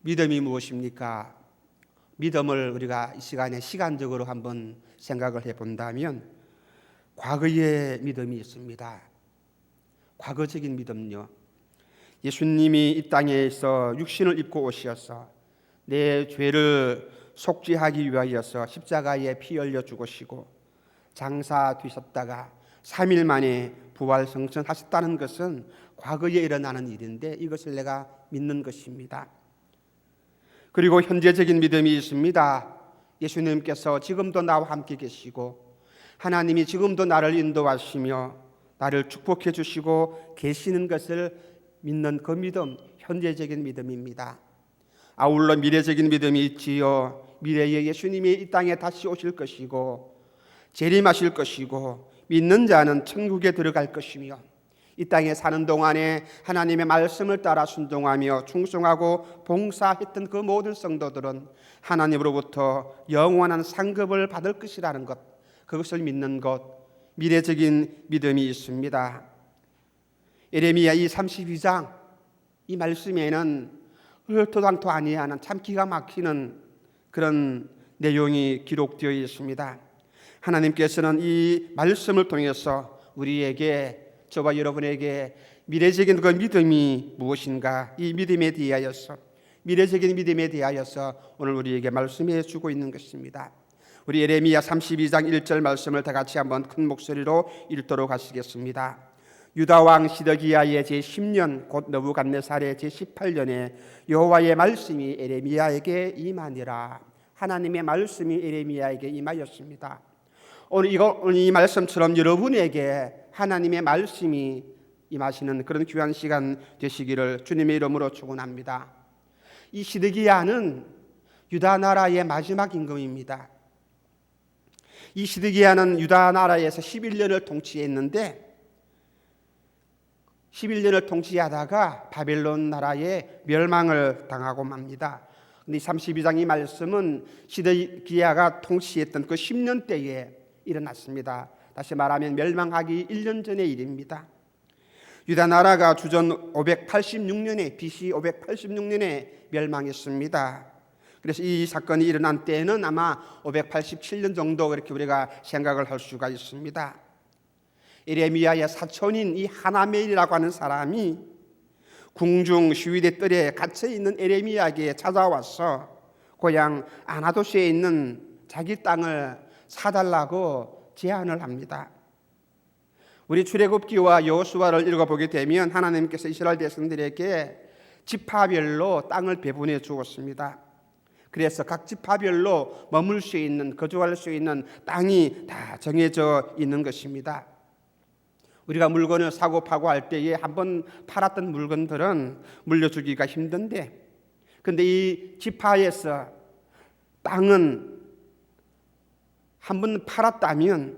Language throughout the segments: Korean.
믿음이 무엇입니까? 믿음을 우리가 이 시간에 시간적으로 한번 생각을 해본다면 과거의 믿음이 있습니다. 과거적인 믿음요. 예수님이 이 땅에서 육신을 입고 오셔서 내 죄를 속죄하기 위하여서 십자가에 피 흘려 죽으시고 장사 되셨다가 3일 만에 부활 성천하셨다는 것은 과거에 일어나는 일인데 이것을 내가 믿는 것입니다. 그리고 현재적인 믿음이 있습니다. 예수님께서 지금도 나와 함께 계시고 하나님이 지금도 나를 인도하시며 나를 축복해 주시고 계시는 것을 믿는 그 믿음, 현재적인 믿음입니다. 아울러 미래적인 믿음이 있지요. 미래에 예수님이 이 땅에 다시 오실 것이고 재림하실 것이고 믿는 자는 천국에 들어갈 것이며 이 땅에 사는 동안에 하나님의 말씀을 따라 순종하며 충성하고 봉사했던 그 모든 성도들은 하나님으로부터 영원한 상급을 받을 것이라는 것, 그것을 믿는 것, 미래적인 믿음이 있습니다. 예레미야 이 32장 이 말씀에는 얼토당토 아니하는 참 기가 막히는 그런 내용이 기록되어 있습니다. 하나님께서는 이 말씀을 통해서 우리에게, 저와 여러분에게 미래적인 그 믿음이 무엇인가, 이 믿음에 대하여서, 미래적인 믿음에 대하여서 오늘 우리에게 말씀해 주고 있는 것입니다. 우리 예레미야 32장 1절 말씀을 다 같이 한번 큰 목소리로 읽도록 하시겠습니다. 유다 왕 시드기야의 제10년 곧 느부갓네살의 제18년에 여호와의 말씀이 예레미야에게 임하니라. 하나님의 말씀이 예레미야에게 임하였습니다. 오늘 이 말씀처럼 여러분에게 하나님의 말씀이 임하시는 그런 귀한 시간 되시기를 주님의 이름으로 축원합니다. 이 시드기야는 유다 나라의 마지막 임금입니다. 이 시드기야는 유다 나라에서 11년을 통치했는데 11년을 통치하다가 바벨론 나라에 멸망을 당하고 맙니다. 근데 32장 이 말씀은 시드기야가 통치했던 그 10년 때에 일어났습니다. 다시 말하면 멸망하기 1년 전의 일입니다. 유다 나라가 주전 586년에 BC 586년에 멸망했습니다. 그래서 이 사건이 일어난 때는 아마 587년 정도 그렇게 우리가 생각을 할 수가 있습니다. 예레미야의 사촌인 이 하나멜이라고 하는 사람이 궁중 시위대 뜰에 갇혀 있는 예레미야에게 찾아와서 고향 아나도스에 있는 자기 땅을 사달라고 제안을 합니다. 우리 출애굽기와 여호수아를 읽어보게 되면 하나님께서 이스라엘 백성들에게 지파별로 땅을 배분해 주었습니다. 그래서 각 지파별로 머물 수 있는, 거주할 수 있는 땅이 다 정해져 있는 것입니다. 우리가 물건을 사고 파고 할 때에 한번 팔았던 물건들은 물려주기가 힘든데, 근데 이 지파에서 땅은 한번 팔았다면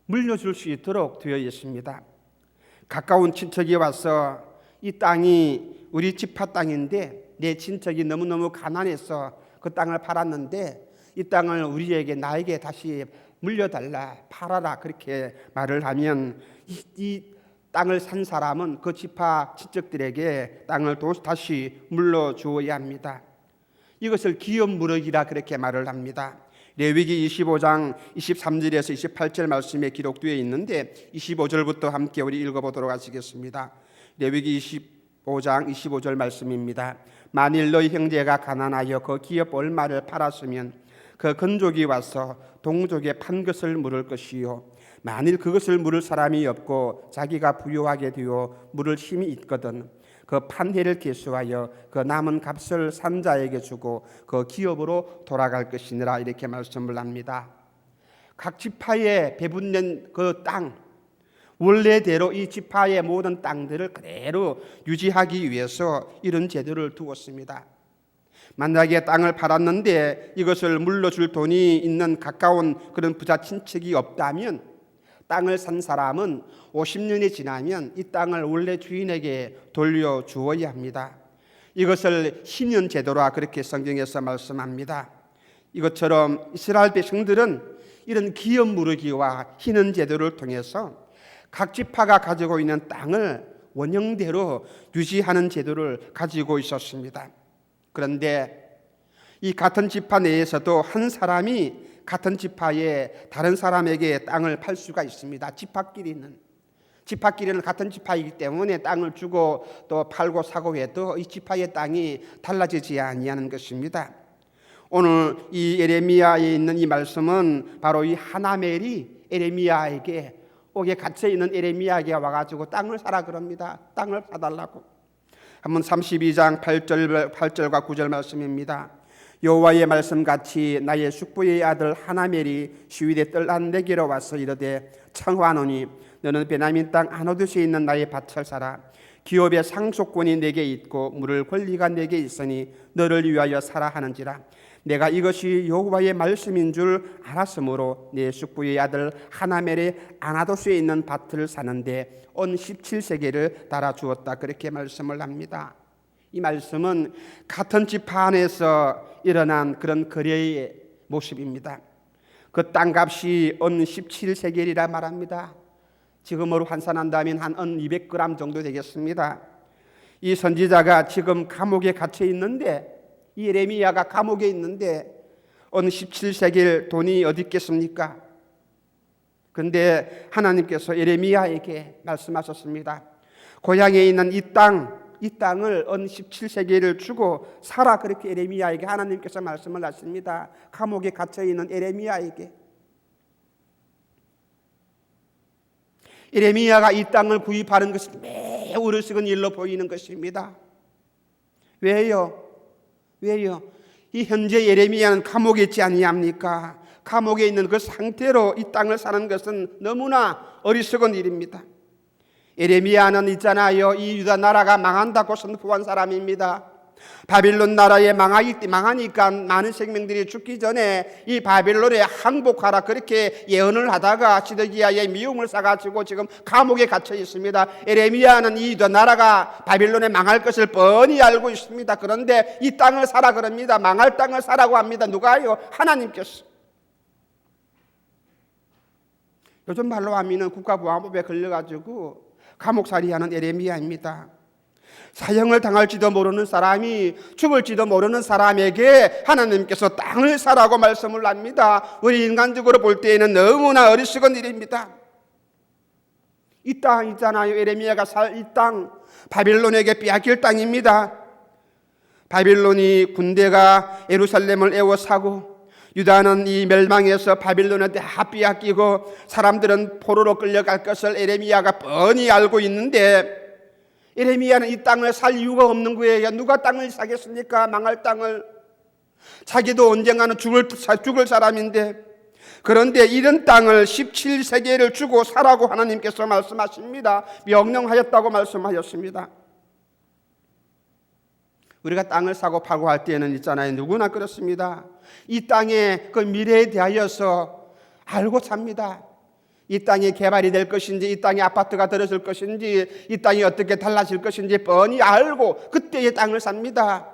물려줄 수 있도록 되어 있습니다. 가까운 친척이 와서 이 땅이 우리 지파 땅인데 내 친척이 너무너무 가난해서 그 땅을 팔았는데 이 땅을 우리에게, 나에게 다시 물려달라, 팔아라, 그렇게 말을 하면 이 땅을 산 사람은 그 지파 친척들에게 땅을 다시 물려주어야 합니다. 이것을 기업무력이라 그렇게 말을 합니다. 레위기 25장 23절에서 28절 말씀에 기록되어 있는데 25절부터 함께 우리 읽어보도록 하시겠습니다. 레위기 25장 25절 말씀입니다. 만일 너희 형제가 가난하여 그 기업 얼마를 팔았으면 그 건족이 와서 동족에 판 것을 물을 것이요, 만일 그것을 물을 사람이 없고 자기가 부유하게 되어 물을 힘이 있거든 그 판회를 계수하여 그 남은 값을 산 자에게 주고 그 기업으로 돌아갈 것이니라, 이렇게 말씀을 합니다. 각 지파에 배분된 그 땅, 원래대로 이 지파의 모든 땅들을 그대로 유지하기 위해서 이런 제도를 두었습니다. 만약에 땅을 팔았는데 이것을 물려줄 돈이 있는 가까운 그런 부자 친척이 없다면 땅을 산 사람은 50년이 지나면 이 땅을 원래 주인에게 돌려주어야 합니다. 이것을 희년 제도라 그렇게 성경에서 말씀합니다. 이것처럼 이스라엘 백성들은 이런 기업 무르기와 희년 제도를 통해서 각 지파가 가지고 있는 땅을 원형대로 유지하는 제도를 가지고 있었습니다. 그런데 이 같은 지파 내에서도 한 사람이 같은 지파에 다른 사람에게 땅을 팔 수가 있습니다. 지파끼리는 같은 지파이기 때문에 땅을 주고 또 팔고 사고 해도 이 지파의 땅이 달라지지 아니하는 것입니다. 오늘 이 예레미야에 있는 이 말씀은 바로 이 하나멜이 예레미야에게 옥에 갇혀 있는 예레미야에게 와가지고 땅을 사라 그럽니다. 땅을 사달라고. 한번 32장 8절과 9절 말씀입니다. 여호와의 말씀같이 나의 숙부의 아들 하나멜이 시위대 뜰한 내게로 와서 이르되 청하노니 너는 베냐민 땅 아노드시에 있는 나의 밭을 사라. 기업의 상속권이 내게 있고 물을 권리가 내게 있으니 너를 위하여 사라 하는지라. 내가 이것이 여호와의 말씀인 줄 알았으므로 내 숙부의 아들 하나멜의 아나도스에 있는 밭을 사는데 온 17세겔을 달아주었다. 그렇게 말씀을 합니다. 이 말씀은 같은 지파 안에서 일어난 그런 거래의 모습입니다. 그 땅값이 온 17세겔이라 말합니다. 지금으로 환산한다면 한 은 200g 정도 되겠습니다. 이 선지자가 지금 감옥에 갇혀 있는데, 이 예레미야가 감옥에 있는데 온 17세겔 돈이 어디 있겠습니까? 그런데 하나님께서 예레미야에게 말씀하셨습니다. 고향에 있는 이 땅을 은 17세겔을 주고 사라. 그렇게 예레미야에게 하나님께서 말씀을 하십니다. 감옥에 갇혀 있는 예레미야에게. 예레미야가 이 땅을 구입하는 것이 매우 어리석은 일로 보이는 것입니다. 왜요? 이 현재 예레미야는 감옥에 있지 아니합니까? 감옥에 있는 그 상태로 이 땅을 사는 것은 너무나 어리석은 일입니다. 예레미야는 있잖아요, 이 유다 나라가 망한다고 선포한 사람입니다. 바빌론 나라에 망하니까 많은 생명들이 죽기 전에 이 바빌론에 항복하라 그렇게 예언을 하다가 시드기야의 미움을 사가지고 지금 감옥에 갇혀 있습니다. 예레미야는 이 유다 나라가 바빌론에 망할 것을 뻔히 알고 있습니다. 그런데 이 땅을 사라 그럽니다. 망할 땅을 사라고 합니다. 누가요? 하나님께서. 요즘 말로 하면 국가보안법에 걸려가지고 감옥살이하는 예레미야입니다. 사형을 당할지도 모르는 사람이, 죽을지도 모르는 사람에게 하나님께서 땅을 사라고 말씀을 합니다. 우리 인간적으로 볼 때에는 너무나 어리석은 일입니다. 이 땅 있잖아요, 예레미야가 살 이 땅, 바빌론에게 빼앗길 땅입니다. 바빌론이 군대가 예루살렘을 에워싸고 유다는 이 멸망에서 바빌론한테 다 빼앗기고 사람들은 포로로 끌려갈 것을 예레미야가 뻔히 알고 있는데, 예레미야는 이 땅을 살 이유가 없는 거예요. 누가 땅을 사겠습니까? 망할 땅을. 자기도 언젠가는 죽을 사람인데. 그런데 이런 땅을 17세겔을 주고 사라고 하나님께서 말씀하십니다. 명령하였다고 말씀하셨습니다. 우리가 땅을 사고 팔고 할 때는 있잖아요, 누구나 그렇습니다. 이 땅의 그 미래에 대하여서 알고 삽니다. 이 땅이 개발이 될 것인지, 이 땅에 아파트가 들어설 것인지, 이 땅이 어떻게 달라질 것인지 뻔히 알고 그때의 땅을 삽니다.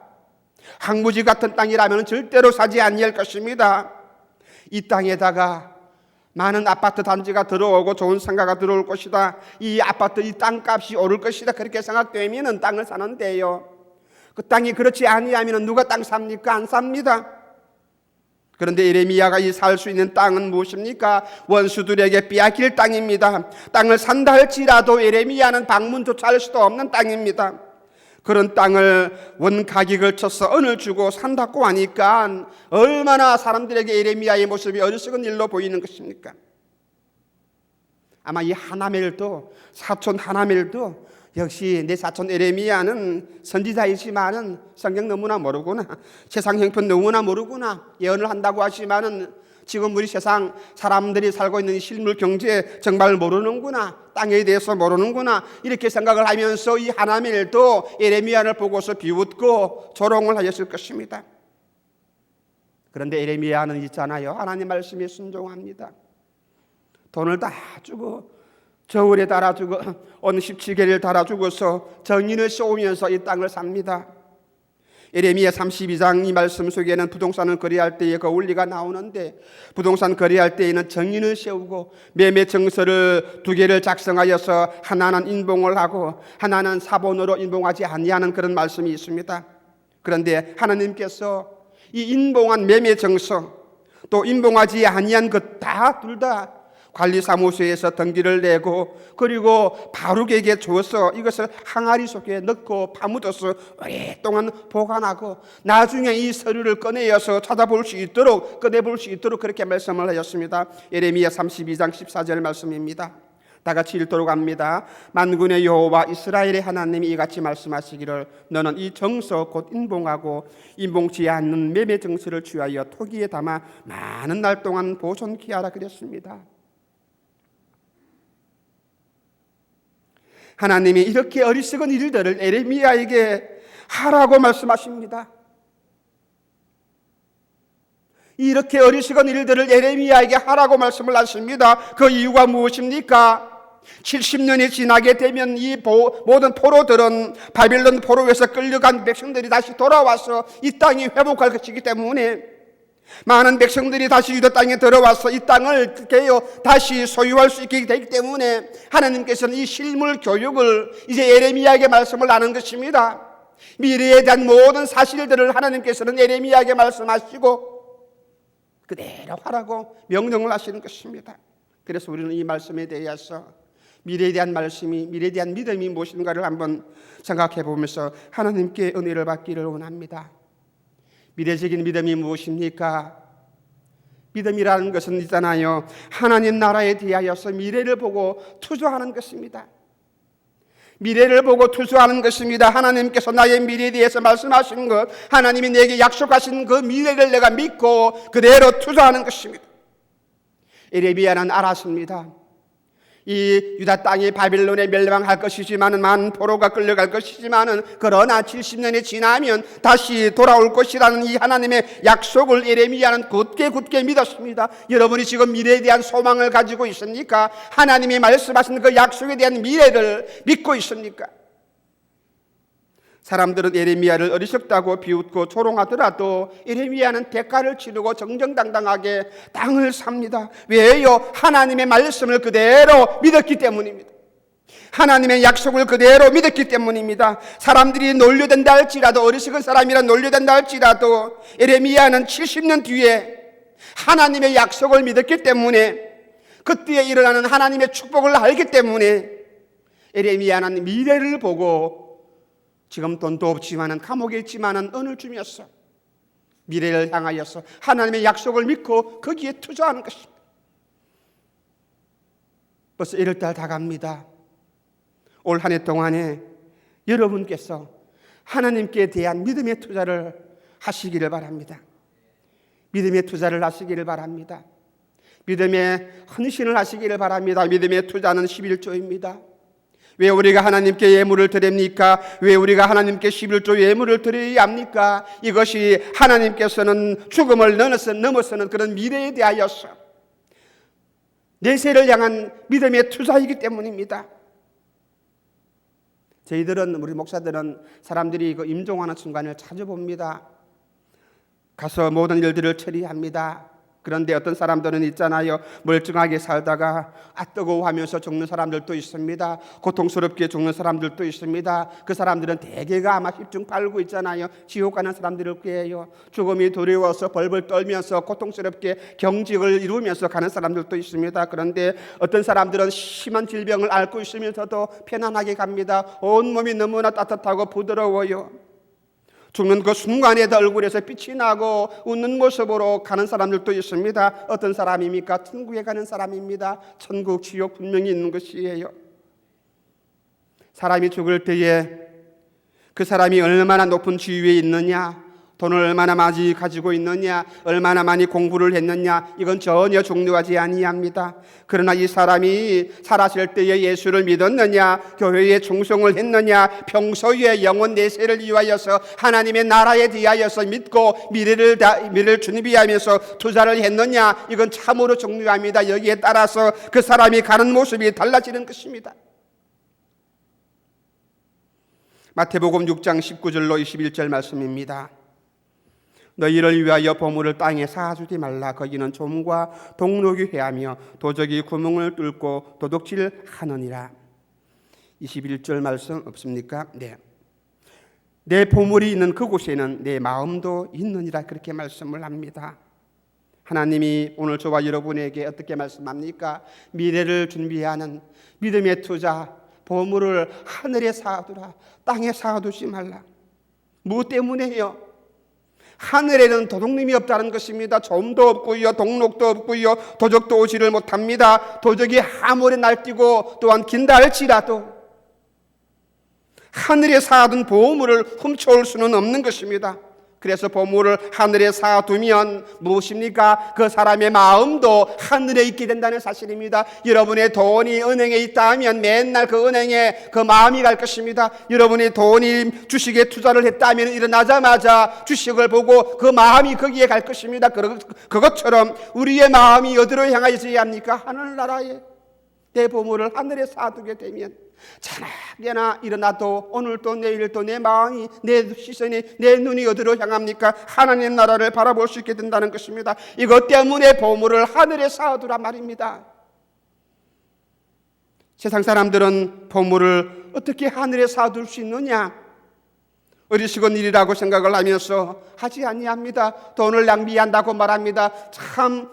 항무지 같은 땅이라면 절대로 사지 아니할 것입니다. 이 땅에다가 많은 아파트 단지가 들어오고 좋은 상가가 들어올 것이다, 이 아파트, 이 땅값이 오를 것이다, 그렇게 생각되면 땅을 사는데요, 그 땅이 그렇지 아니하면 누가 땅 삽니까? 안 삽니다. 그런데 예레미야가 이 살 수 있는 땅은 무엇입니까? 원수들에게 빼앗길 땅입니다. 땅을 산다 할지라도 예레미야는 방문조차 할 수도 없는 땅입니다. 그런 땅을 원가격을 쳐서 은을 주고 산다고 하니까 얼마나 사람들에게 예레미야의 모습이 어리석은 일로 보이는 것입니까? 아마 이 하나멜도, 사촌 하나멜도 역시 내 사촌 예레미야는 선지자이지만은 성경 너무나 모르구나, 세상 형편 너무나 모르구나, 예언을 한다고 하지만은 지금 우리 세상 사람들이 살고 있는 실물 경제 정말 모르는구나, 땅에 대해서 모르는구나, 이렇게 생각을 하면서 이 하나멜도 예레미야를 보고서 비웃고 조롱을 하였을 것입니다. 그런데 예레미야는 있잖아요, 하나님 말씀에 순종합니다. 돈을 다 주고 저울에 달아주고 온 17개를 달아주고서 정인을 씌우면서 이 땅을 삽니다. 예레미야 32장 이 말씀 속에는 부동산을 거래할 때의 그 원리가 나오는데, 부동산 거래할 때에는 정인을 세우고 매매 증서를 2개를 작성하여서 하나는 인봉을 하고 하나는 사본으로 인봉하지 아니하는 그런 말씀이 있습니다. 그런데 하나님께서 이 인봉한 매매 정서, 또 인봉하지 아니한 것 다 둘 다 관리사무소에서 등기를 내고 그리고 바룩에게 줘서 이것을 항아리 속에 넣고 파묻어서 오랫동안 보관하고 나중에 이 서류를 꺼내어서 찾아볼 수 있도록, 꺼내볼 수 있도록 그렇게 말씀을 하였습니다. 예레미야 32장 14절 말씀입니다. 다 같이 읽도록 합니다. 만군의 여호와 이스라엘의 하나님이 이같이 말씀하시기를 너는 이 정서 곧 인봉하고 인봉치 않는 매매 정서를 취하여 토기에 담아 많은 날 동안 보존케 하라 그랬습니다. 하나님이 이렇게 어리석은 일들을 예레미야에게 하라고 말씀하십니다. 이렇게 어리석은 일들을 예레미야에게 하라고 말씀을 하십니다. 그 이유가 무엇입니까? 70년이 지나게 되면 이 모든 포로들은 바빌론 포로에서 끌려간 백성들이 다시 돌아와서 이 땅이 회복할 것이기 때문에 많은 백성들이 다시 유다 땅에 들어와서 이 땅을 다시 소유할 수 있게 되기 때문에 하나님께서는 이 실물 교육을 이제 예레미야에게 말씀을 하는 것입니다. 미래에 대한 모든 사실들을 하나님께서는 예레미야에게 말씀하시고 그대로 하라고 명령을 하시는 것입니다. 그래서 우리는 이 말씀에 대해서 미래에 대한 말씀이, 미래에 대한 믿음이 무엇인가를 한번 생각해 보면서 하나님께 은혜를 받기를 원합니다. 미래적인 믿음이 무엇입니까? 믿음이라는 것은 있잖아요, 하나님 나라에 대하여서 미래를 보고 투자하는 것입니다. 미래를 보고 투자하는 것입니다. 하나님께서 나의 미래에 대해서 말씀하시는 것, 하나님이 내게 약속하신 그 미래를 내가 믿고 그대로 투자하는 것입니다. 예레미야는 알았습니다. 이 유다 땅이 바빌론에 멸망할 것이지만은 많은 포로가 끌려갈 것이지만은 그러나 70년이 지나면 다시 돌아올 것이라는 이 하나님의 약속을 예레미야는 굳게 믿었습니다. 여러분이 지금 미래에 대한 소망을 가지고 있습니까? 하나님이 말씀하신 그 약속에 대한 미래를 믿고 있습니까? 사람들은 예레미야를 어리석다고 비웃고 조롱하더라도 예레미야는 대가를 치르고 정정당당하게 땅을 삽니다. 왜요? 하나님의 말씀을 그대로 믿었기 때문입니다. 하나님의 약속을 그대로 믿었기 때문입니다. 사람들이 놀려댄다 할지라도, 어리석은 사람이라 놀려댄다 할지라도 예레미야는 70년 뒤에 하나님의 약속을 믿었기 때문에, 그때에 일어나는 하나님의 축복을 알기 때문에 예레미야는 미래를 보고 지금 돈도 없지만은 감옥에 있지만은 은을 주면서 미래를 향하여서 하나님의 약속을 믿고 거기에 투자하는 것입니다. 벌써 1월달 다 갑니다. 올 한 해 동안에 여러분께서 하나님께 대한 믿음의 투자를 하시기를 바랍니다. 믿음의 투자를 하시기를 바랍니다. 믿음의 헌신을 하시기를 바랍니다. 믿음의 투자는 11조입니다. 왜 우리가 하나님께 예물을 드립니까? 왜 우리가 하나님께 11조 예물을 드려야 합니까? 이것이 하나님께서는 죽음을 넘어서는 그런 미래에 대하여서 내세를 향한 믿음의 투자이기 때문입니다. 저희들은, 우리 목사들은 사람들이 그 임종하는 순간을 자주 봅니다. 가서 모든 일들을 처리합니다. 그런데 어떤 사람들은 있잖아요, 멀쩡하게 살다가 뜨거워하면서 죽는 사람들도 있습니다. 고통스럽게 죽는 사람들도 있습니다. 그 사람들은 대개가 아마 십중 팔구 있잖아요, 지옥 가는 사람들일 거예요. 죽음이 두려워서 벌벌 떨면서 고통스럽게 경직을 이루면서 가는 사람들도 있습니다. 그런데 어떤 사람들은 심한 질병을 앓고 있으면서도 편안하게 갑니다. 온몸이 너무나 따뜻하고 부드러워요. 죽는 그 순간에도 얼굴에서 빛이 나고 웃는 모습으로 가는 사람들도 있습니다. 어떤 사람입니까? 천국에 가는 사람입니다. 천국, 지옥 분명히 있는 것이에요. 사람이 죽을 때에 그 사람이 얼마나 높은 지위에 있느냐, 돈을 얼마나 많이 가지고 있느냐, 얼마나 많이 공부를 했느냐, 이건 전혀 중요하지 아니합니다. 그러나 이 사람이 살았을 때에 예수를 믿었느냐, 교회에 충성을 했느냐, 평소에 영혼 내세를 위하여서 하나님의 나라에 대하여서 믿고 미래를 준비하면서 투자를 했느냐, 이건 참으로 중요합니다. 여기에 따라서 그 사람이 가는 모습이 달라지는 것입니다. 마태복음 6장 19절로 21절 말씀입니다. 너희를 위하여 보물을 땅에 쌓아주지 말라. 거기는 좀과 동록이 회하며 도적이 구멍을 뚫고 도둑질하느니라. 21절 말씀 없습니까? 네. 내 보물이 있는 그곳에는 내 마음도 있느니라 그렇게 말씀을 합니다. 하나님이 오늘 저와 여러분에게 어떻게 말씀합니까? 미래를 준비하는 믿음의 투자, 보물을 하늘에 쌓아두라, 땅에 쌓아두지 말라. 무엇 때문에요? 하늘에는 도둑님이 없다는 것입니다. 점도 없고요, 동록도 없고요, 도적도 오지를 못합니다. 도적이 아무리 날뛰고 또한 긴다 할지라도 하늘에 쌓아둔 보물을 훔쳐올 수는 없는 것입니다. 그래서 보물을 하늘에 쌓아두면 무엇입니까? 그 사람의 마음도 하늘에 있게 된다는 사실입니다. 여러분의 돈이 은행에 있다면 맨날 그 은행에 그 마음이 갈 것입니다. 여러분의 돈이 주식에 투자를 했다면 일어나자마자 주식을 보고 그 마음이 거기에 갈 것입니다. 그것처럼 우리의 마음이 어디로 향하여야 합니까? 하늘나라에. 내 보물을 하늘에 쌓아두게 되면 자나깨나 일어나도 오늘도 내일도 내 마음이, 내 시선이, 내 눈이 어디로 향합니까? 하나님 나라를 바라볼 수 있게 된다는 것입니다. 이것 때문에 보물을 하늘에 쌓아두란 말입니다. 세상 사람들은 보물을 어떻게 하늘에 쌓아둘 수 있느냐? 어리석은 일이라고 생각을 하면서 하지 아니합니다. 돈을 낭비한다고 말합니다. 참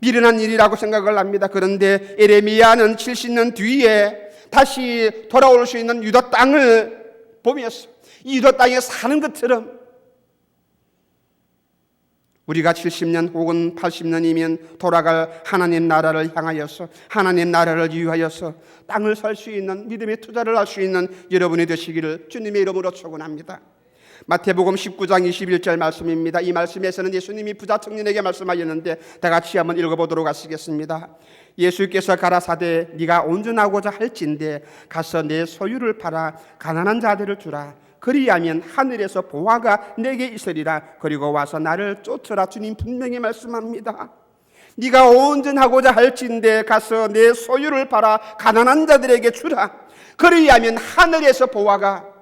미련한 일이라고 생각을 합니다. 그런데 에레미야는 70년 뒤에 다시 돌아올 수 있는 유다 땅을 보면서 이 유다 땅에 사는 것처럼 우리가 70년 혹은 80년이면 돌아갈 하나님 나라를 향하여서, 하나님 나라를 위하여서 땅을 살 수 있는, 믿음의 투자를 할 수 있는 여러분이 되시기를 주님의 이름으로 축원합니다. 마태복음 19장 21절 말씀입니다. 이 말씀에서는 예수님이 부자 청년에게 말씀하셨는데 다 같이 한번 읽어보도록 하시겠습니다. 예수께서 가라사대 네가 온전하고자 할진대 가서 내 소유를 팔아 가난한 자들을 주라. 그리하면 하늘에서 보화가 내게 있으리라. 그리고 와서 나를 쫓으라. 주님 분명히 말씀합니다. 네가 온전하고자 할진대 가서 내 소유를 팔아 가난한 자들에게 주라. 그리하면 하늘에서 보화가.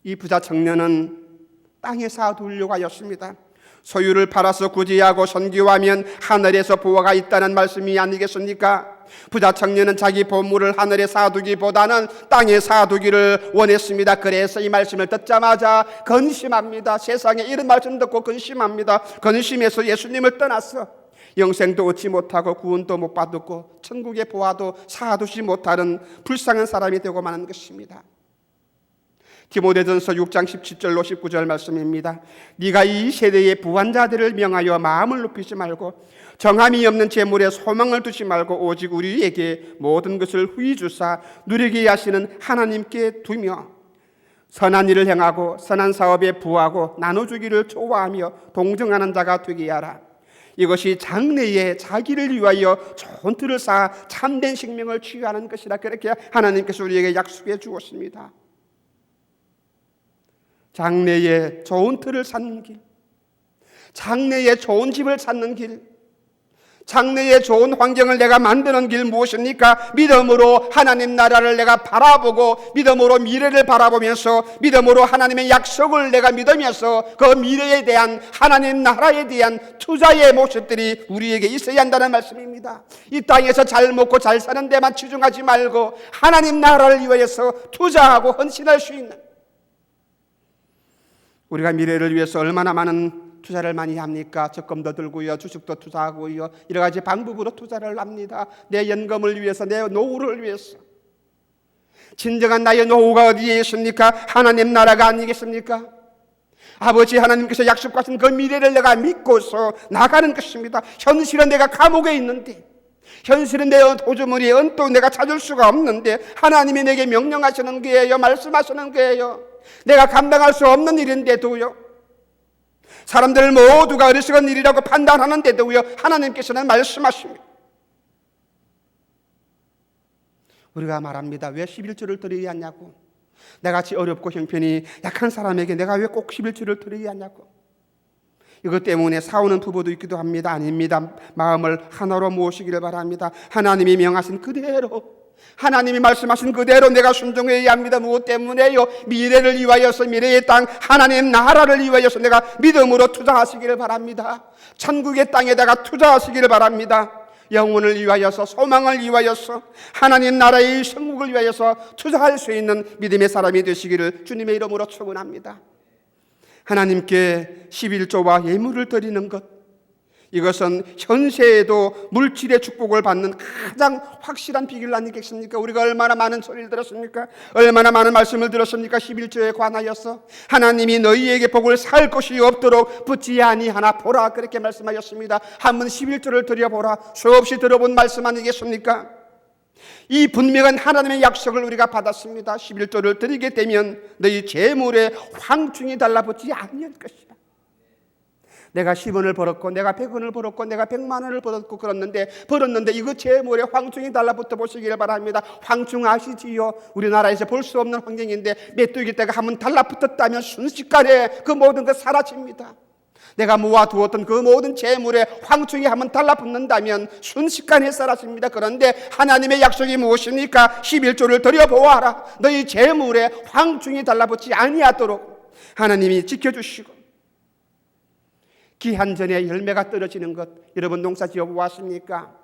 이 부자 청년은 땅에 쌓아두려고 하였습니다. 소유를 팔아서 구제하고 선교하면 하늘에서 보화가 있다는 말씀이 아니겠습니까? 부자 청년은 자기 보물을 하늘에 쌓아두기보다는 땅에 쌓아두기를 원했습니다. 그래서 이 말씀을 듣자마자 근심합니다. 세상에 이런 말씀 듣고 근심합니다. 근심해서 예수님을 떠났어. 영생도 얻지 못하고 구원도 못 받았고 천국의 보화도 쌓아두지 못하는 불쌍한 사람이 되고 마는 것입니다. 디모데전서 6장 17절로 19절 말씀입니다. 네가 이 세대의 부한자들을 명하여 마음을 높이지 말고 정함이 없는 재물에 소망을 두지 말고 오직 우리에게 모든 것을 후히 주사 누리게 하시는 하나님께 두며 선한 일을 행하고 선한 사업에 부하고 나눠주기를 좋아하며 동정하는 자가 되게 하라. 이것이 장래에 자기를 위하여 좋은 틀을 쌓아 참된 생명을 취하는 것이라. 그렇게 하나님께서 우리에게 약속해 주었습니다. 장래에 좋은 틀을 쌓는 길, 장래에 좋은 집을 찾는 길, 장래에 좋은 환경을 내가 만드는 길 무엇입니까? 믿음으로 하나님 나라를 내가 바라보고 믿음으로 미래를 바라보면서 믿음으로 하나님의 약속을 내가 믿으면서 그 미래에 대한 하나님 나라에 대한 투자의 모습들이 우리에게 있어야 한다는 말씀입니다. 이 땅에서 잘 먹고 잘 사는 데만 치중하지 말고 하나님 나라를 위해서 투자하고 헌신할 수 있는, 우리가 미래를 위해서 얼마나 많은 투자를 많이 합니까? 적금도 들고요, 주식도 투자하고요, 여러 가지 방법으로 투자를 합니다. 내 연금을 위해서, 내 노후를 위해서. 진정한 나의 노후가 어디에 있습니까? 하나님 나라가 아니겠습니까? 아버지 하나님께서 약속하신 그 미래를 내가 믿고서 나가는 것입니다. 현실은 내가 감옥에 있는데, 현실은 내 도주머니에 언또 내가 찾을 수가 없는데 하나님이 내게 명령하시는 거예요. 말씀하시는 거예요. 내가 감당할 수 없는 일인데도요, 사람들 모두가 어리석은 일이라고 판단하는데도요, 하나님께서는 말씀하십니다. 우리가 말합니다. 왜 11조를 드려야 하냐고. 나같이 어렵고 형편이 약한 사람에게 내가 왜 꼭 11조를 드려야 하냐고. 이것 때문에 싸우는 부부도 있기도 합니다. 아닙니다. 마음을 하나로 모으시기를 바랍니다. 하나님이 명하신 그대로, 하나님이 말씀하신 그대로 내가 순종해야 합니다. 무엇 때문에요? 미래를 위하여서, 미래의 땅 하나님 나라를 위하여서 내가 믿음으로 투자하시기를 바랍니다. 천국의 땅에다가 투자하시기를 바랍니다. 영혼을 위하여서, 소망을 위하여서, 하나님 나라의 성국을 위하여서 투자할 수 있는 믿음의 사람이 되시기를 주님의 이름으로 축원합니다. 하나님께 11조와 예물을 드리는 것, 이것은 현세에도 물질의 축복을 받는 가장 확실한 비결 아니겠습니까? 우리가 얼마나 많은 소리를 들었습니까? 얼마나 많은 말씀을 들었습니까? 11조에 관하여서 하나님이 너희에게 복을 살 것이 없도록 붙지 아니하나 보라, 그렇게 말씀하셨습니다. 한번 11조를 드려보라. 수없이 들어본 말씀 아니겠습니까? 이 분명한 하나님의 약속을 우리가 받았습니다. 11조를 드리게 되면 너희 재물에 황충이 달라붙지 아니할 것이다. 내가 10원을 벌었고, 내가 100원을 벌었고, 내가 100만 원을 벌었는데 이거 재물에 황충이 달라붙어 보시기를 바랍니다. 황충 아시지요? 우리나라에서 볼 수 없는 환경인데 메뚜기 떼가 한번 달라붙었다면 순식간에 그 모든 것 사라집니다. 내가 모아두었던 그 모든 재물에 황충이 한번 달라붙는다면 순식간에 사라집니다. 그런데 하나님의 약속이 무엇입니까? 11조를 드려보아라. 너희 재물에 황충이 달라붙지 아니하도록 하나님이 지켜주시고, 기한 전에 열매가 떨어지는 것, 여러분 농사 지어 보았습니까?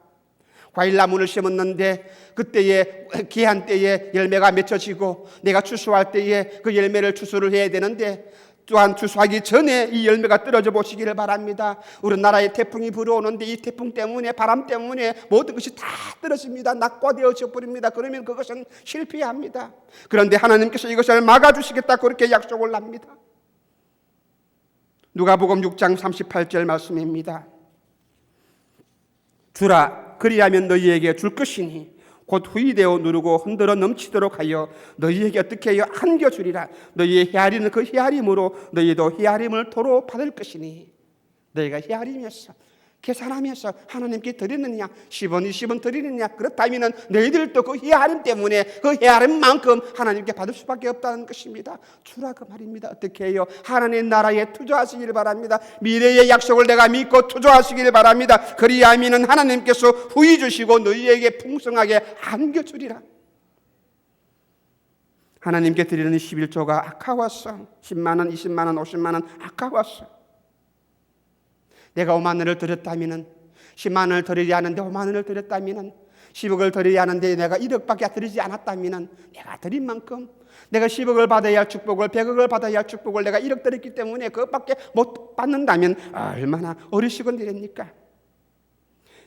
과일나무를 심었는데 그때에 기한 때에 열매가 맺혀지고 내가 추수할 때에 그 열매를 추수를 해야 되는데 또한 추수하기 전에 이 열매가 떨어져 보시기를 바랍니다. 우리나라에 태풍이 불어오는데 이 태풍 때문에, 바람 때문에 모든 것이 다 떨어집니다. 낙과되어져 버립니다. 그러면 그것은 실패합니다. 그런데 하나님께서 이것을 막아주시겠다, 그렇게 약속을 합니다. 누가복음 6장 38절 말씀입니다. 주라, 그리하면 너희에게 줄 것이니 곧 후이되어 누르고 흔들어 넘치도록 하여 너희에게 어떻게 하여 안겨주리라. 너희의 헤아리는 그 헤아림으로 너희도 헤아림을 도로 받을 것이니, 너희가 헤아리면서 계산하면서 하나님께 드리느냐, 10원 20원 드리느냐, 그렇다면 너희들도 그 헤아림 때문에 그 헤아림만큼 하나님께 받을 수밖에 없다는 것입니다. 주라 그 말입니다. 어떻게 해요? 하나님 나라에 투자하시기를 바랍니다. 미래의 약속을 내가 믿고 투자하시기를 바랍니다. 그리하면 하나님께서 후히 주시고 너희에게 풍성하게 안겨주리라. 하나님께 드리는 11조가 아까웠어. 10만 원, 20만 원, 50만 원 아까웠어. 내가 5만 원을 드렸다면, 10만 원을 드리지 않은데 5만 원을 드렸다면, 10억을 드리지 않은데 내가 1억밖에 드리지 않았다면, 내가 드린 만큼, 내가 10억을 받아야 할 축복을, 100억을 받아야 할 축복을 내가 1억 드렸기 때문에 그것밖에 못 받는다면 얼마나 어리석은 일입니까?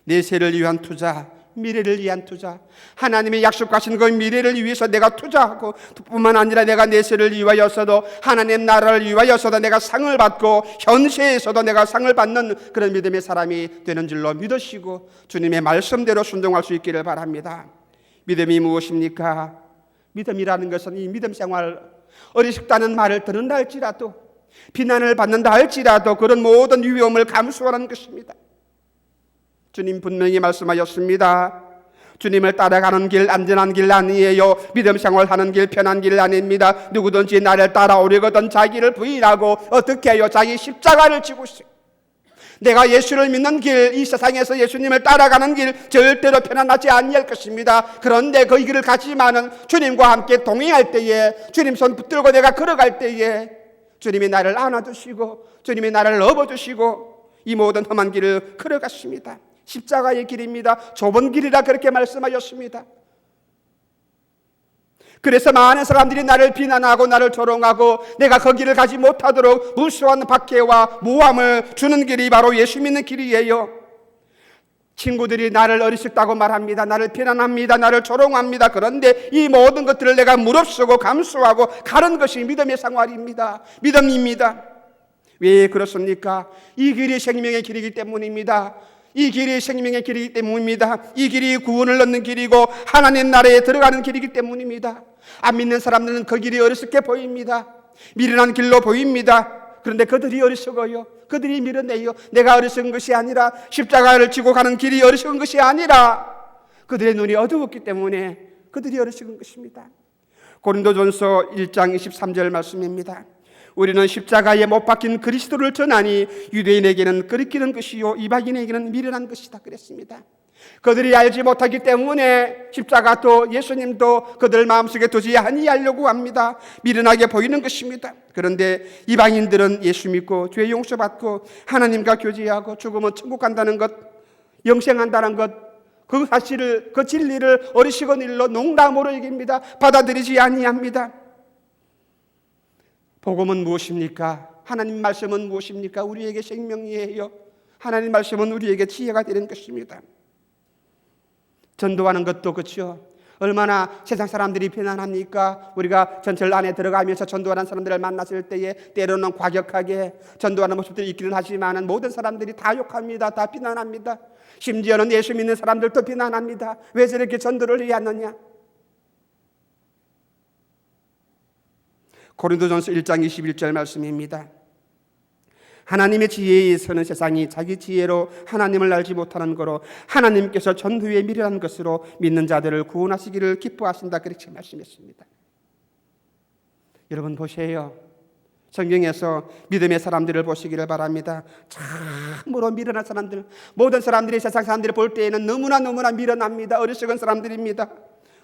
내세를 위한 투자, 미래를 위한 투자, 하나님의 약속하신 그 미래를 위해서 내가 투자하고, 뿐만 아니라 내가 내세를 위하여서도, 하나님 나라를 위하여서도 내가 상을 받고 현세에서도 내가 상을 받는 그런 믿음의 사람이 되는 줄로 믿으시고 주님의 말씀대로 순종할 수 있기를 바랍니다. 믿음이 무엇입니까? 믿음이라는 것은 이 믿음 생활, 어리석다는 말을 듣는다 할지라도, 비난을 받는다 할지라도 그런 모든 위험을 감수하는 것입니다. 주님 분명히 말씀하셨습니다. 주님을 따라가는 길 안전한 길 아니에요. 믿음 생활하는 길 편한 길 아닙니다. 누구든지 나를 따라오려거든 자기를 부인하고 어떻게 해요? 자기 십자가를 지고 있어요. 내가 예수를 믿는 길, 이 세상에서 예수님을 따라가는 길 절대로 편안하지 아니할 것입니다. 그런데 그 길을 가지만은 주님과 함께 동행할 때에, 주님 손 붙들고 내가 걸어갈 때에 주님이 나를 안아주시고 주님이 나를 업어주시고 이 모든 험한 길을 걸어갔습니다. 십자가의 길입니다. 좁은 길이라 그렇게 말씀하셨습니다. 그래서 많은 사람들이 나를 비난하고 나를 조롱하고 내가 그 길을 가지 못하도록 무수한 박해와 모함을 주는 길이 바로 예수 믿는 길이에요. 친구들이 나를 어리석다고 말합니다. 나를 비난합니다. 나를 조롱합니다. 그런데 이 모든 것들을 내가 무릅쓰고 감수하고 가는 것이 믿음의 생활입니다. 믿음입니다. 왜 그렇습니까? 이 길이 생명의 길이기 때문입니다. 이 길이 생명의 길이기 때문입니다. 이 길이 구원을 얻는 길이고 하나님 나라에 들어가는 길이기 때문입니다. 안 믿는 사람들은 그 길이 어리석게 보입니다. 미련한 길로 보입니다. 그런데 그들이 어리석어요. 그들이 밀어내요. 내가 어리석은 것이 아니라, 십자가를 지고 가는 길이 어리석은 것이 아니라 그들의 눈이 어두웠기 때문에 그들이 어리석은 것입니다. 고린도전서 1장 23절 말씀입니다. 우리는 십자가에 못 박힌 그리스도를 전하니 유대인에게는 거리끼는 것이요 이방인에게는 미련한 것이다 그랬습니다. 그들이 알지 못하기 때문에 십자가도 예수님도 그들 마음속에 두지 아니하려고 합니다. 미련하게 보이는 것입니다. 그런데 이방인들은 예수 믿고 죄 용서받고 하나님과 교제하고 죽으면 천국 간다는 것, 영생한다는 것, 그 사실을, 그 진리를 어리석은 일로 농담으로 여깁니다. 받아들이지 아니합니다. 복음은 무엇입니까? 하나님 말씀은 무엇입니까? 우리에게 생명이에요. 하나님 말씀은 우리에게 지혜가 되는 것입니다. 전도하는 것도 그렇죠. 얼마나 세상 사람들이 비난합니까? 우리가 전철 안에 들어가면서 전도하는 사람들을 만났을 때에 때로는 과격하게 전도하는 모습들이 있기는 하지만 모든 사람들이 다 욕합니다. 다 비난합니다. 심지어는 예수 믿는 사람들도 비난합니다. 왜 저렇게 전도를 해야 하느냐? 고린도전서 1장 21절 말씀입니다. 하나님의 지혜에 서는 세상이 자기 지혜로 하나님을 알지 못하는 거로 하나님께서 전후에 미련한 것으로 믿는 자들을 구원하시기를 기뻐하신다, 그렇게 말씀했습니다. 여러분 보세요. 성경에서 믿음의 사람들을 보시기를 바랍니다. 참으로 미련한 사람들, 모든 사람들이 세상 사람들을 볼 때에는 너무나 미련합니다. 어리석은 사람들입니다.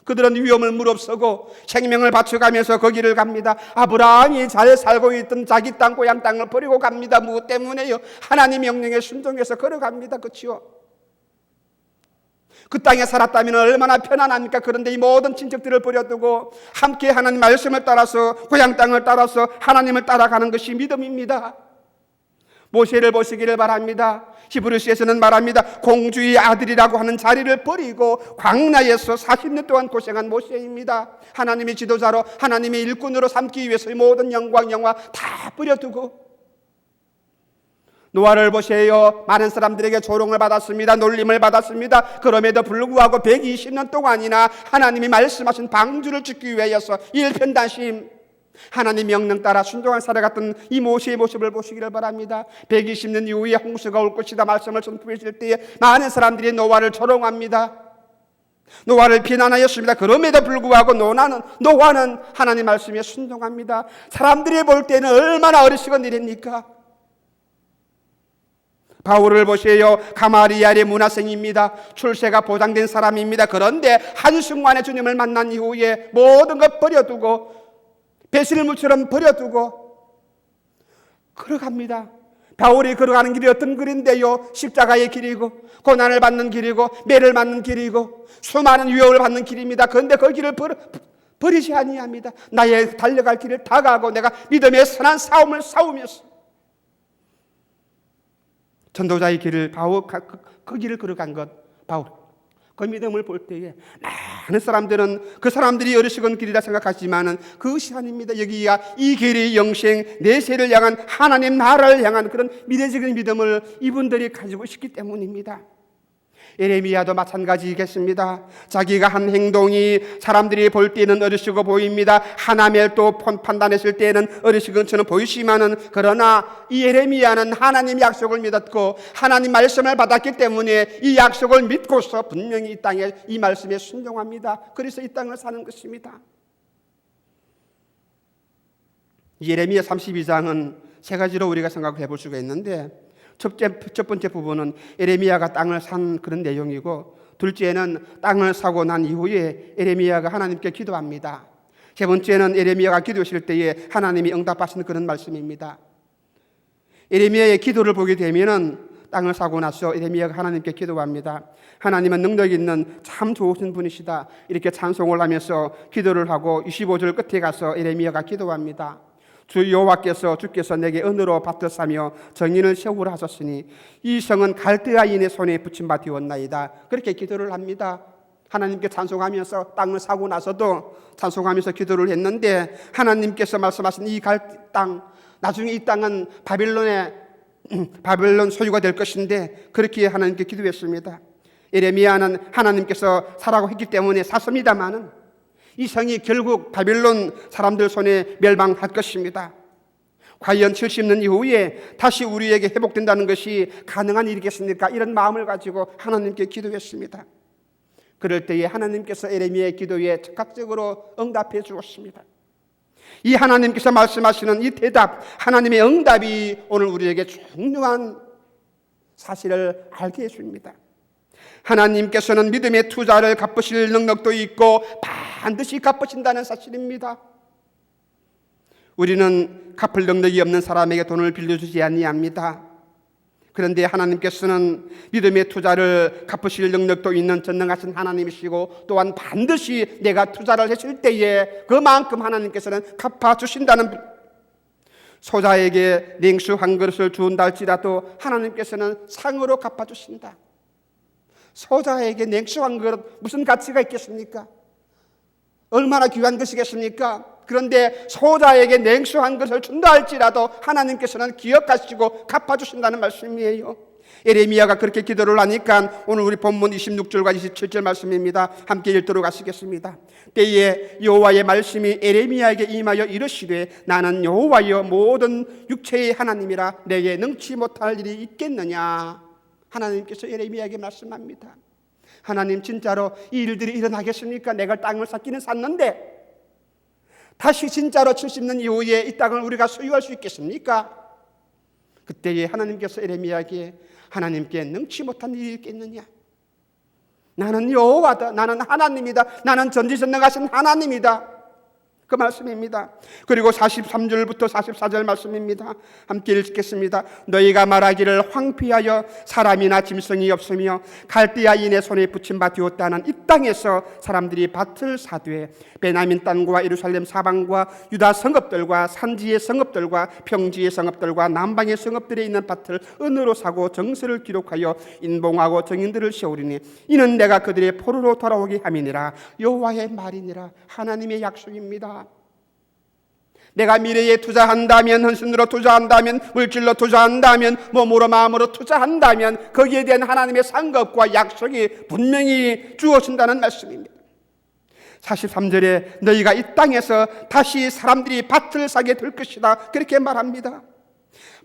그들은 위험을 무릅쓰고 생명을 바쳐가면서 거기를 갑니다. 아브라함이 잘 살고 있던 자기 땅, 고향 땅을 버리고 갑니다. 무엇 때문에요? 하나님 명령에 순종해서 걸어갑니다. 그렇죠? 그 땅에 살았다면 얼마나 편안합니까? 그런데 이 모든 친척들을 버려두고 함께 하나님 말씀을 따라서, 고향 땅을 따라서 하나님을 따라가는 것이 믿음입니다. 모세를 보시기를 바랍니다. 히브리서에서는 말합니다. 공주의 아들이라고 하는 자리를 버리고 광야에서 40년 동안 고생한 모세입니다. 하나님의 지도자로, 하나님의 일꾼으로 삼기 위해서 모든 영광, 영화 다 버려두고. 노아를 보세요. 많은 사람들에게 조롱을 받았습니다. 놀림을 받았습니다. 그럼에도 불구하고 120년 동안이나 하나님이 말씀하신 방주를 짓기 위해서 일편단심, 하나님 명령 따라 순종한 살아갔던 이 모세의 모습을 보시기를 바랍니다. 120년 이후에 홍수가 올 것이다 말씀을 선포했을 때에 많은 사람들이 노아를 조롱합니다. 노아를 비난하였습니다. 그럼에도 불구하고 노아는 하나님 말씀에 순종합니다. 사람들이 볼 때는 얼마나 어리석은 일입니까? 바울을 보세요. 가마리엘의 문화생입니다. 출세가 보장된 사람입니다. 그런데 한순간에 주님을 만난 이후에 모든 것 버려두고 배실물처럼 버려두고 걸어갑니다. 바울이 걸어가는 길이 어떤 길인데요? 십자가의 길이고 고난을 받는 길이고 매를 맞는 길이고 수많은 위협을 받는 길입니다. 그런데 그 길을 버리지 아니합니다. 나의 달려갈 길을 다 가고 내가 믿음의 선한 싸움을 싸우면서 전도자의 길을 그 길을 걸어간 것, 바울. 그 믿음을 볼 때에 많은 사람들은 그 사람들이 어리석은 길이라 생각하지만은 그것이 아닙니다. 여기가 이 길이 영생, 내세를 향한 하나님 나라를 향한 그런 미래적인 믿음을 이분들이 가지고 있기 때문입니다. 예레미야도 마찬가지겠습니다. 자기가 한 행동이 사람들이 볼 때는 어리석어 보입니다. 하나멜도 판단했을 때는 어리석은 처럼 보이지만은 그러나 이 예레미야는 하나님 약속을 믿었고 하나님 말씀을 받았기 때문에 이 약속을 믿고서 분명히 이 땅에 이 말씀에 순종합니다. 그래서 이 땅을 사는 것입니다. 예레미야 32장은 세 가지로 우리가 생각해 볼 수가 있는데 첫 번째 부분은 예레미야가 땅을 산 그런 내용이고, 둘째는 땅을 사고 난 이후에 예레미야가 하나님께 기도합니다. 세 번째는 예레미야가 기도했을 때에 하나님이 응답하신 그런 말씀입니다. 예레미야의 기도를 보게 되면은 땅을 사고 나서 예레미야가 하나님께 기도합니다. 하나님은 능력 있는 참 좋으신 분이시다, 이렇게 찬송을 하면서 기도를 하고 25절 끝에 가서 예레미야가 기도합니다. 주 여호와께서 주께서 내게 은으로 밭을 사며 정인을 세우라 하셨으니 이 성은 갈대아인의 손에 붙임 바 되었나이다. 그렇게 기도를 합니다. 하나님께 찬송하면서 땅을 사고 나서도 찬송하면서 기도를 했는데 하나님께서 말씀하신 이 땅, 나중에 이 땅은 바벨론 소유가 될 것인데 그렇게 하나님께 기도했습니다. 예레미야는 하나님께서 사라고 했기 때문에 샀습니다마는 이 성이 결국 바벨론 사람들 손에 멸망할 것입니다. 과연 70년 이후에 다시 우리에게 회복된다는 것이 가능한 일이겠습니까? 이런 마음을 가지고 하나님께 기도했습니다. 그럴 때에 하나님께서 예레미야의 기도에 즉각적으로 응답해 주었습니다. 이 하나님께서 말씀하시는 이 대답, 하나님의 응답이 오늘 우리에게 중요한 사실을 알게 해줍니다. 하나님께서는 믿음의 투자를 갚으실 능력도 있고 반드시 갚으신다는 사실입니다. 우리는 갚을 능력이 없는 사람에게 돈을 빌려주지 아니합니다. 그런데 하나님께서는 믿음의 투자를 갚으실 능력도 있는 전능하신 하나님이시고, 또한 반드시 내가 투자를 했을 때에 그만큼 하나님께서는 갚아주신다는, 소자에게 냉수 한 그릇을 주온다 할지라도 하나님께서는 상으로 갚아주신다. 소자에게 냉수 한 그릇 무슨 가치가 있겠습니까? 얼마나 귀한 것이겠습니까? 그런데 소자에게 냉수 한 그릇을 준다 할지라도 하나님께서는 기억하시고 갚아주신다는 말씀이에요. 예레미야가 그렇게 기도를 하니까 오늘 우리 본문 26절과 27절 말씀입니다. 함께 읽도록 하시겠습니다. 때에 여호와의 말씀이 예레미야에게 임하여 이르시되 나는 여호와여 모든 육체의 하나님이라 내게 능치 못할 일이 있겠느냐. 하나님께서 예레미야에게 말씀합니다. 하나님, 진짜로 이 일들이 일어나겠습니까? 내가 땅을 샀기는 샀는데 다시 진짜로 70년 이후에 이 땅을 우리가 소유할 수 있겠습니까? 그때에 하나님께서 예레미야에게 하나님께 능치 못한 일이 있겠느냐? 나는 여호와다. 나는 하나님이다. 나는 전지전능하신 하나님이다. 그 말씀입니다. 그리고 43절부터 44절 말씀입니다. 함께 읽겠습니다. 너희가 말하기를 황폐하여 사람이나 짐승이 없으며 갈대아인의 손에 붙임 바 되었다는 이 땅에서 사람들이 밭을 사되 베냐민 땅과 예루살렘 사방과 유다 성읍들과 산지의 성읍들과 평지의 성읍들과 남방의 성읍들에 있는 밭을 은으로 사고 정세를 기록하여 인봉하고 정인들을 세우리니 이는 내가 그들의 포로로 돌아오게 함이니라. 여호와의 말이니라. 하나님의 약속입니다. 내가 미래에 투자한다면, 헌신으로 투자한다면, 물질로 투자한다면, 몸으로 마음으로 투자한다면 거기에 대한 하나님의 상급과 약속이 분명히 주어진다는 말씀입니다. 43절에 너희가 이 땅에서 다시 사람들이 밭을 사게 될 것이다, 그렇게 말합니다.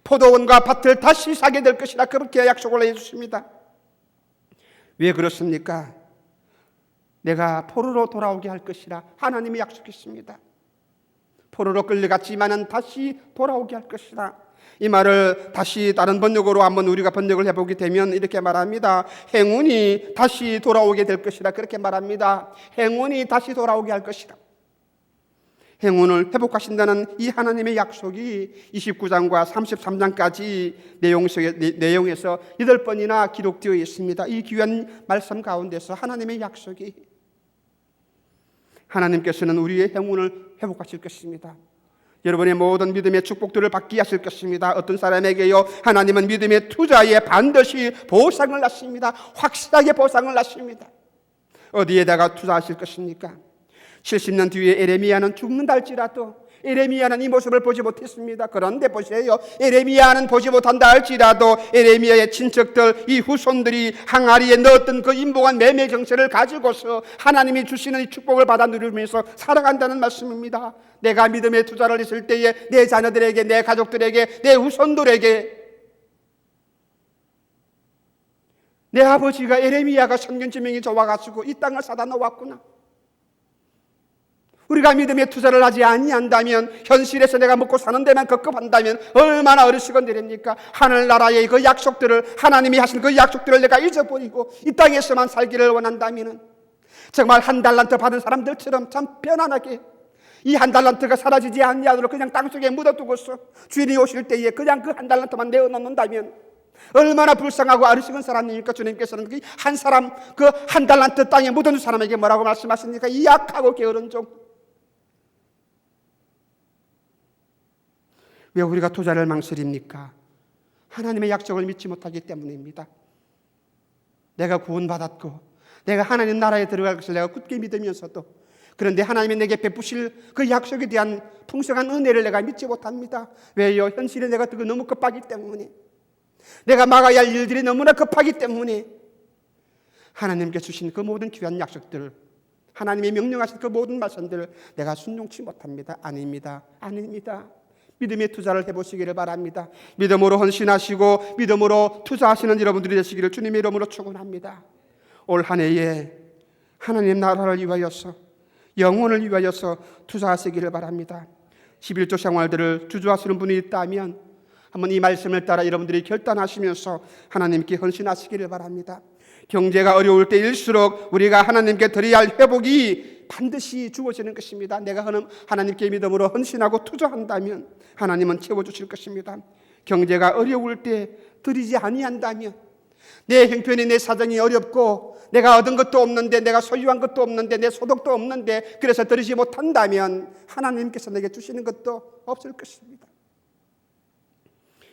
포도원과 밭을 다시 사게 될 것이다, 그렇게 약속을 해주십니다. 왜 그렇습니까? 내가 포로로 돌아오게 할 것이라 하나님이 약속했습니다. 포로로 끌려갔지만은 다시 돌아오게 할 것이다. 이 말을 다시 다른 번역으로 한번 우리가 번역을 해보게 되면 이렇게 말합니다. 행운이 다시 돌아오게 될 것이다, 그렇게 말합니다. 행운이 다시 돌아오게 할 것이다. 행운을 회복하신다는 이 하나님의 약속이 29장과 33장까지 내용에서 8번이나 기록되어 있습니다. 이 귀한 말씀 가운데서 하나님의 약속이, 하나님께서는 우리의 행운을 회복하실 것입니다. 여러분의 모든 믿음의 축복들을 받게 하실 것입니다. 어떤 사람에게요, 하나님은 믿음의 투자에 반드시 보상을 하십니다. 확실하게 보상을 하십니다. 어디에다가 투자하실 것입니까? 70년 뒤에 예레미야는 죽는다 할지라도 예레미야는 이 모습을 보지 못했습니다. 그런데 보세요, 예레미야는 보지 못한다 할지라도 예레미야의 친척들, 이 후손들이 항아리에 넣었던 그 인봉한 매매 정세를 가지고서 하나님이 주시는 이 축복을 받아 누리면서 살아간다는 말씀입니다. 내가 믿음의 투자를 했을 때에 내 자녀들에게, 내 가족들에게, 내 후손들에게, 내 아버지가 예레미야가 선견지명이 좋아가지고 이 땅을 사다 놓았구나. 우리가 믿음의 투자를 하지 아니한다면, 현실에서 내가 먹고 사는 데만 급급한다면 얼마나 어리석은 일입니까? 하늘나라의 그 약속들을, 하나님이 하신 그 약속들을 내가 잊어버리고 이 땅에서만 살기를 원한다면, 정말 한 달란트 받은 사람들처럼 참 편안하게 이 한 달란트가 사라지지 않도록 그냥 땅속에 묻어두고서 주인이 오실 때에 그냥 그 한 달란트만 내어놓는다면 얼마나 불쌍하고 어리석은 사람입니까? 주님께서는 그 한 사람, 그 한 달란트 땅에 묻어둔 사람에게 뭐라고 말씀하십니까? 이 약하고 게으른 종. 왜 우리가 투자를 망설입니까? 하나님의 약속을 믿지 못하기 때문입니다. 내가 구원받았고 내가 하나님 나라에 들어갈 것을 내가 굳게 믿으면서도, 그런데 하나님이 내게 베푸실 그 약속에 대한 풍성한 은혜를 내가 믿지 못합니다. 왜요? 현실에 내가 너무 급하기 때문에, 내가 막아야 할 일들이 너무나 급하기 때문에 하나님께 주신 그 모든 귀한 약속들을, 하나님이 명령하신 그 모든 말씀들을 내가 순종치 못합니다. 아닙니다. 아닙니다. 믿음의 투자를 해보시기를 바랍니다. 믿음으로 헌신하시고 믿음으로 투자하시는 여러분들이 되시기를 주님의 이름으로 축원합니다. 올 한 해에 하나님 나라를 위하여서, 영혼을 위하여서 투자하시기를 바랍니다. 11조 생활들을 주저하시는 분이 있다면 한번 이 말씀을 따라 여러분들이 결단하시면서 하나님께 헌신하시기를 바랍니다. 경제가 어려울 때일수록 우리가 하나님께 드려야 할 회복이 반드시 주어지는 것입니다. 내가 하나님께 믿음으로 헌신하고 투자한다면 하나님은 채워주실 것입니다. 경제가 어려울 때 드리지 아니한다면, 내 형편이, 내 사정이 어렵고 내가 얻은 것도 없는데, 내가 소유한 것도 없는데, 내 소득도 없는데 그래서 드리지 못한다면 하나님께서 내게 주시는 것도 없을 것입니다.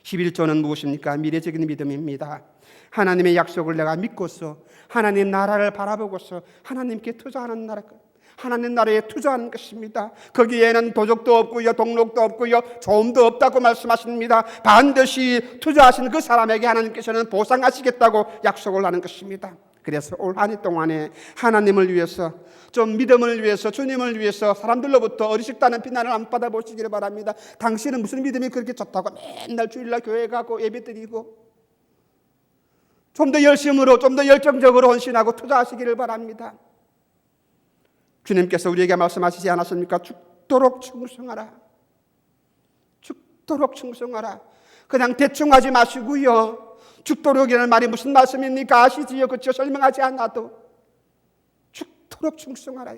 11조는 무엇입니까? 미래적인 믿음입니다. 하나님의 약속을 내가 믿고서 하나님 나라를 바라보고서 하나님께 투자하는 나라, 하나님 나라에 투자하는 것입니다. 거기에는 도적도 없고요, 동록도 없고요, 조음도 없다고 말씀하십니다. 반드시 투자하신 그 사람에게 하나님께서는 보상하시겠다고 약속을 하는 것입니다. 그래서 올 한 해 동안에 하나님을 위해서, 좀 믿음을 위해서, 주님을 위해서 사람들로부터 어리석다는 비난을 안 받아보시기를 바랍니다. 당신은 무슨 믿음이 그렇게 좋다고 맨날 주일날 교회 가고 예배 드리고, 좀 더 열심으로, 좀 더 열정적으로 헌신하고 투자하시기를 바랍니다. 주님께서 우리에게 말씀하시지 않았습니까? 죽도록 충성하라. 죽도록 충성하라. 그냥 대충 하지 마시고요. 죽도록이라는 말이 무슨 말씀입니까? 아시지요? 그렇죠? 설명하지 않아도 죽도록 충성하라.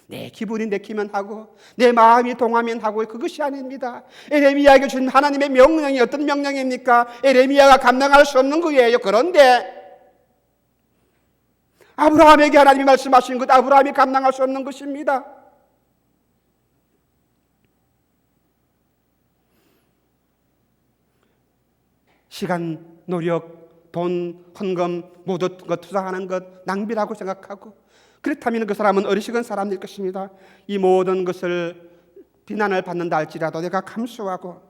내 기분이 내키면 하고 내 마음이 동하면 하고, 그것이 아닙니다. 에레미야에게 준 하나님의 명령이 어떤 명령입니까? 에레미야가 감당할 수 없는 거예요. 그런데 아브라함에게 하나님이 말씀하신 것, 아브라함이 감당할 수 없는 것입니다. 시간, 노력, 돈, 헌금 모두 투자하는 것 낭비라고 생각하고, 그렇다면 그 사람은 어리석은 사람일 것입니다. 이 모든 것을 비난을 받는다 할지라도 내가 감수하고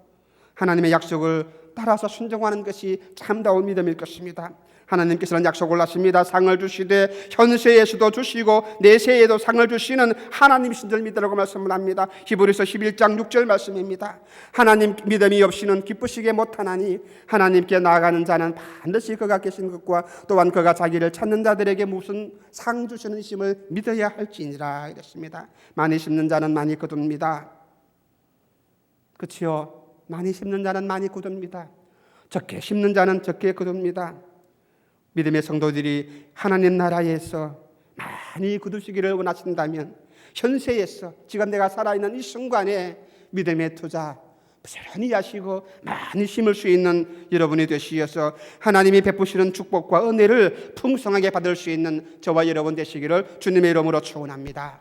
하나님의 약속을 따라서 순종하는 것이 참다운 믿음일 것입니다. 하나님께서는 약속을 하십니다. 상을 주시되 현세에서도 주시고 내세에도 상을 주시는 하나님이신 줄 믿으라고 말씀을 합니다. 히브리서 11장 6절 말씀입니다. 하나님 믿음이 없이는 기쁘시게 못하나니 하나님께 나아가는 자는 반드시 그가 계신 것과 또한 그가 자기를 찾는 자들에게 무슨 상 주시는 심을 믿어야 할지니라 이랬습니다. 많이 심는 자는 많이 거둡니다. 그렇지요? 많이 심는 자는 많이 거둡니다. 적게 심는 자는 적게 거둡니다. 믿음의 성도들이 하나님 나라에서 많이 거두시기를 원하신다면 현세에서, 지금 내가 살아있는 이 순간에 믿음의 투자 부지런히 하시고 많이 심을 수 있는 여러분이 되시어서 하나님이 베푸시는 축복과 은혜를 풍성하게 받을 수 있는 저와 여러분 되시기를 주님의 이름으로 축원합니다.